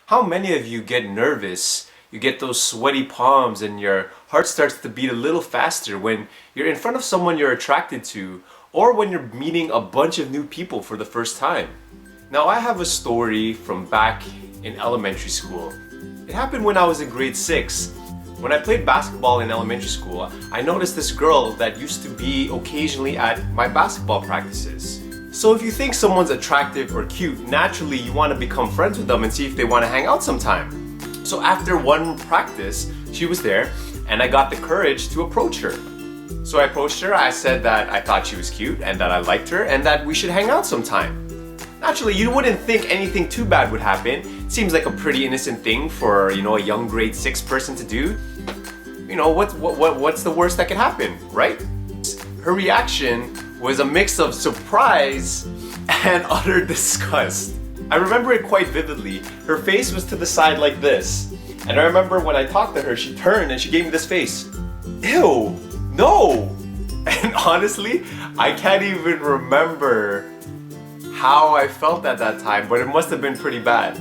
How many of you get nervous? You get those sweaty palms and your heart starts to beat a little faster when you're in front of someone you're attracted to or when you're meeting a bunch of new people for the first time. Now, I have a story from back in elementary school. It happened when I was in grade 6. When I played basketball in elementary school, I noticed this girl that used to be occasionally at my basketball practices. So if you think someone's attractive or cute, naturally you want to become friends with them and see if they want to hang out sometime. So after one practice, she was there and I got the courage to approach her. So I approached her, I said that I thought she was cute and that I liked her and that we should hang out sometime. Naturally, you wouldn't think anything too bad would happen. It seems like a pretty innocent thing for, a young grade 6 person to do. What's the worst that could happen, right? Her reaction was a mix of surprise and utter disgust. I remember it quite vividly. Her face was to the side like this. And I remember when I talked to her, she turned and she gave me this face. Ew, no! And honestly, I can't even remember how I felt at that time, but it must have been pretty bad.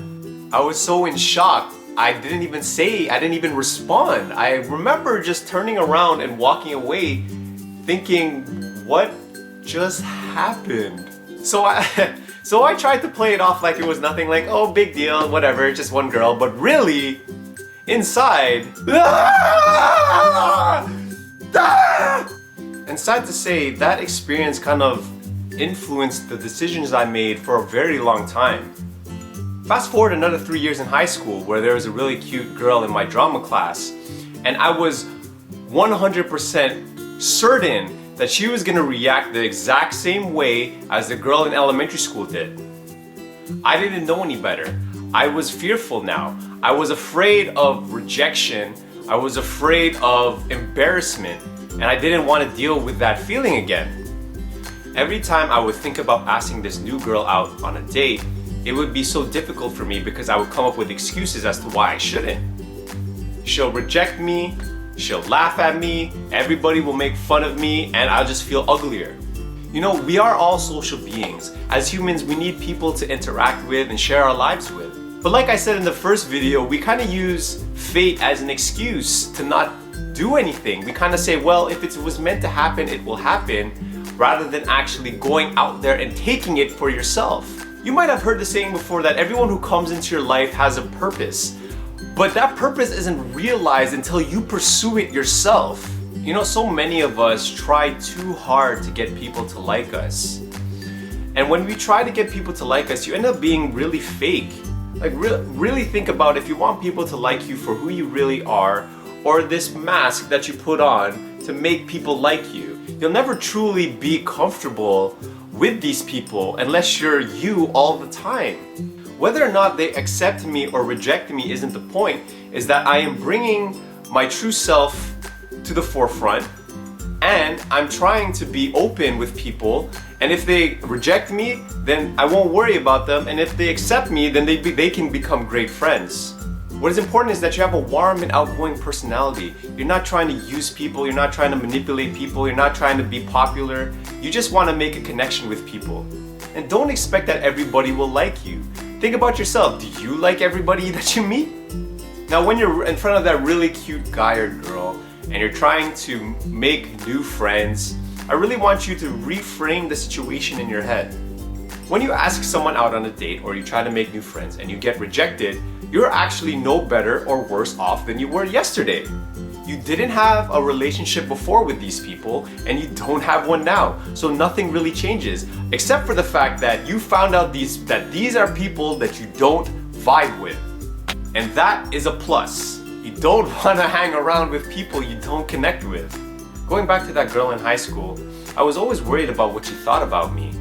I was so in shock, I didn't even respond. I remember just turning around and walking away thinking, what just happened? So I tried to play it off like it was nothing, like, oh, big deal, whatever, just one girl, but really, inside, and sad to say, that experience kind of influenced the decisions I made for a very long time. Fast forward another 3 years in high school where there was a really cute girl in my drama class and I was 100% certain that she was going to react the exact same way as the girl in elementary school did. I didn't know any better. I was fearful now. I was afraid of rejection. I was afraid of embarrassment and I didn't want to deal with that feeling again. Every time I would think about asking this new girl out on a date, it would be so difficult for me because I would come up with excuses as to why I shouldn't. She'll reject me, she'll laugh at me, everybody will make fun of me, and I'll just feel uglier. We are all social beings. As humans, we need people to interact with and share our lives with. But like I said in the first video, we kind of use fate as an excuse to not do anything. We kind of say, well, if it was meant to happen, it will happen, rather than actually going out there and taking it for yourself. You might have heard the saying before that everyone who comes into your life has a purpose, but that purpose isn't realized until you pursue it yourself. So many of us try too hard to get people to like us. And when we try to get people to like us, you end up being really fake. Really think about if you want people to like you for who you really are, or this mask that you put on to make people like you. You'll never truly be comfortable with these people unless you're you all the time. Whether or not they accept me or reject me isn't the point, is that I am bringing my true self to the forefront and I'm trying to be open with people, and if they reject me, then I won't worry about them, and if they accept me, then they can become great friends. What is important is that you have a warm and outgoing personality. You're not trying to use people, you're not trying to manipulate people, you're not trying to be popular. You just want to make a connection with people. And don't expect that everybody will like you. Think about yourself. Do you like everybody that you meet? Now, when you're in front of that really cute guy or girl and you're trying to make new friends, I really want you to reframe the situation in your head. When you ask someone out on a date or you try to make new friends and you get rejected, you're actually no better or worse off than you were yesterday. You didn't have a relationship before with these people and you don't have one now. So nothing really changes except for the fact that you found out that these are people that you don't vibe with. And that is a plus. You don't want to hang around with people you don't connect with. Going back to that girl in high school, I was always worried about what she thought about me.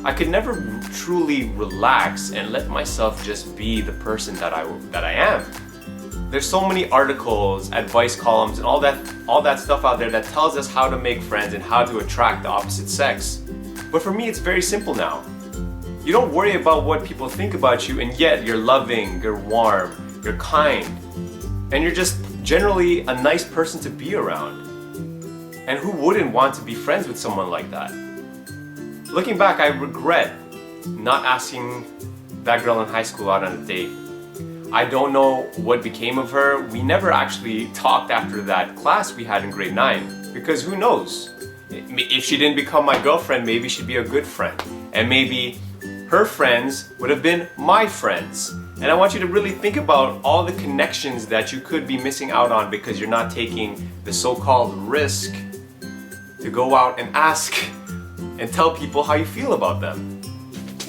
I could never truly relax and let myself just be the person that I am. There's so many articles, advice columns, and all that stuff out there that tells us how to make friends and how to attract the opposite sex. But for me, it's very simple now. You don't worry about what people think about you, and yet you're loving, you're warm, you're kind, and you're just generally a nice person to be around. And who wouldn't want to be friends with someone like that? Looking back, I regret not asking that girl in high school out on a date. I don't know what became of her. We never actually talked after that class we had in grade 9, because who knows? If she didn't become my girlfriend, maybe she'd be a good friend. And maybe her friends would have been my friends. And I want you to really think about all the connections that you could be missing out on because you're not taking the so-called risk to go out and ask and tell people how you feel about them.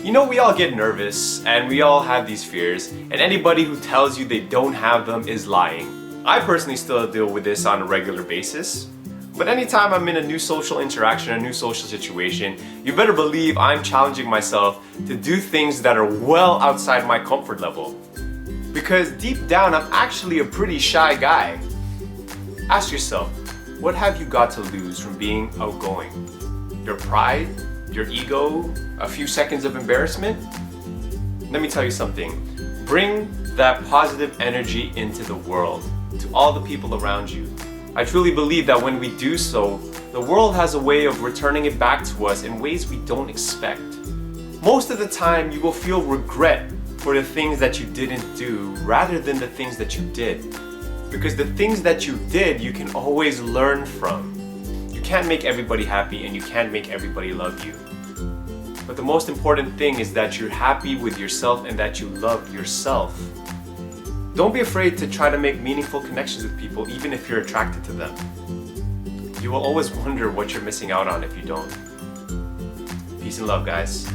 You know, we all get nervous and we all have these fears, and anybody who tells you they don't have them is lying. I personally still deal with this on a regular basis, but anytime I'm in a new social interaction, a new social situation, you better believe I'm challenging myself to do things that are well outside my comfort level. Because deep down, I'm actually a pretty shy guy. Ask yourself, what have you got to lose from being outgoing? Your pride? Your ego? A few seconds of embarrassment? Let me tell you something. Bring that positive energy into the world, to all the people around you. I truly believe that when we do so, the world has a way of returning it back to us in ways we don't expect. Most of the time, you will feel regret for the things that you didn't do rather than the things that you did. Because the things that you did, you can always learn from. You can't make everybody happy and you can't make everybody love you. But the most important thing is that you're happy with yourself and that you love yourself. Don't be afraid to try to make meaningful connections with people even if you're attracted to them. You will always wonder what you're missing out on if you don't. Peace and love, guys.